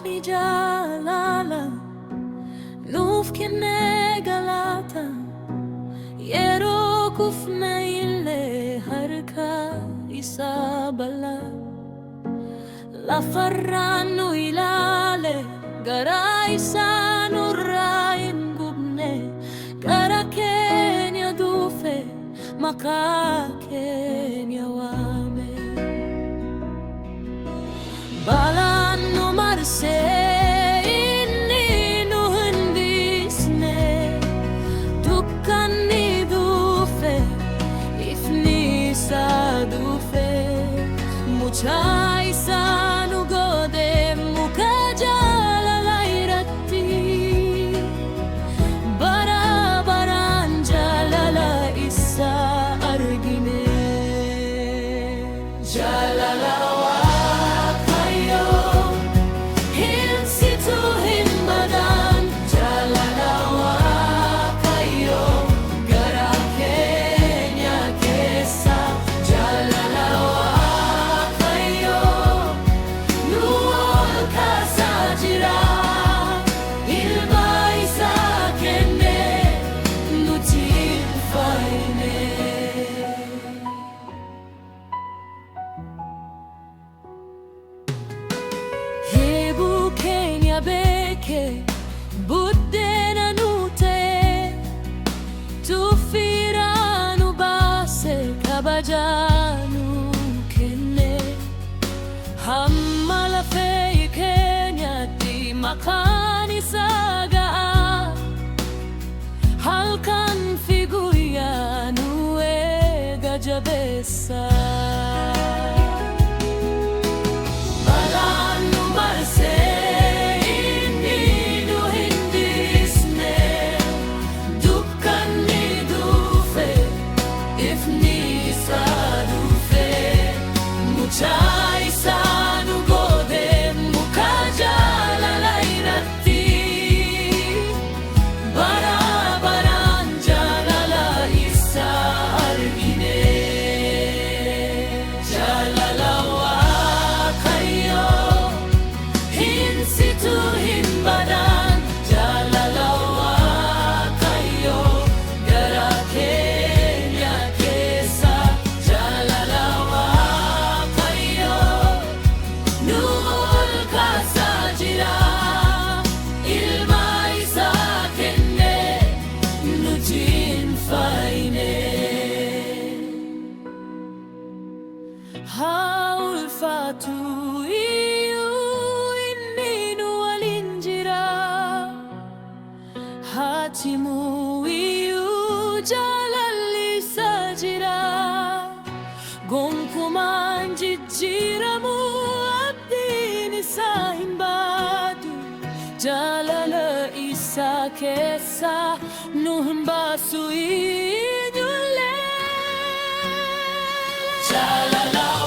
ni jalala Nuuf kennee galata yeroo kufna illee harka isaa bal'aa lafarraan nu ilaale garaa isaa nurraa hin gubne gara keenya dhufe maqaa keenya waame balaan nu marsee inni nu hambisne dukkanni dhufe ifni isaa dhufe mucaa isaa nu godhe muka jaalala irratti bara baraan jaalala isaa argine jaalala beke buddeena nu ta'e tuffira nu baase kabajaa nu kenne hamma lafee keenyatti maqaan isaa ga'a halkan fi guyyaa nu eega jabeessa balaan nu marsee ulfaatu iyyuu inni nu waliin jira hatimu iyyuu jaalalli isaa jira gonkumaan jijjiiramu abdiin isaa hin baadu jaalala isaa keessa nu hin baasu iyyullee jaalala